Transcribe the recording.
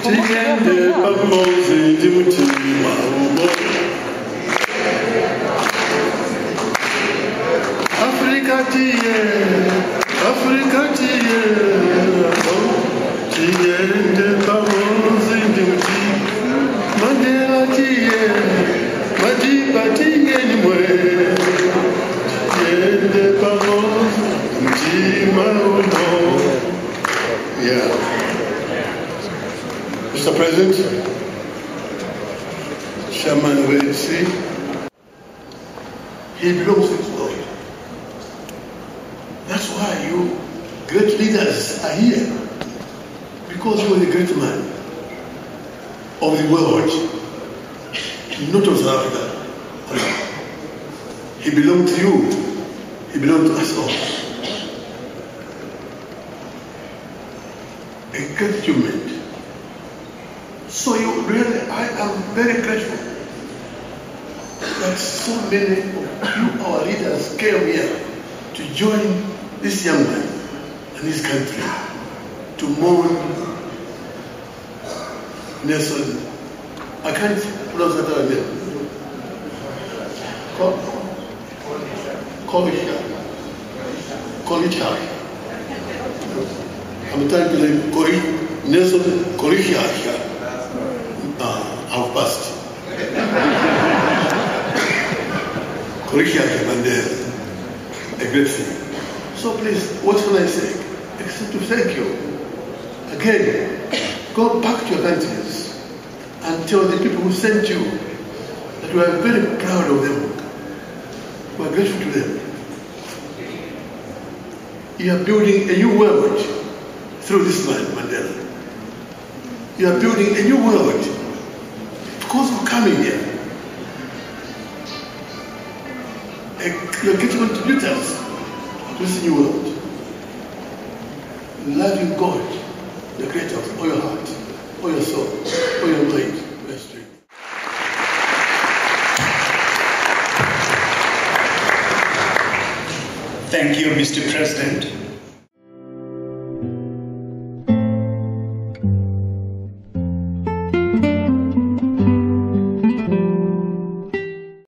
Tigende pamozi ndimutima ubo Afrika tiye Tigende pamozi ndimutima Mandela tiye Madiba tingeni mwe Tigende pamozi ndimutima ubo. Yeah. Mr. President, Chairman Welsi, he belongs to God. That's why you great leaders are here. Because you are the great man of the world, not of South Africa. He belonged to you. He belonged to us all. A great achievement. So you really, I am very grateful that so many of you, our leaders, came here to join this young man and his country to mourn Nelson. I can't pronounce that other name. Kolichai. I'm trying to name Nelson Kolichai. I've passed. Korisha Mandela, a great thing. So please, what can I say? Except to thank you. Again, go back to your countries and tell the people who sent you that we are very proud of them. We are grateful to them. You are building a new world through this man, Mandela. You are building a new world because of coming here. You are getting contributors to this new world. Loving God, the creator of all your heart, all your soul, all your mind, all your strength. Thank you, Mr. President.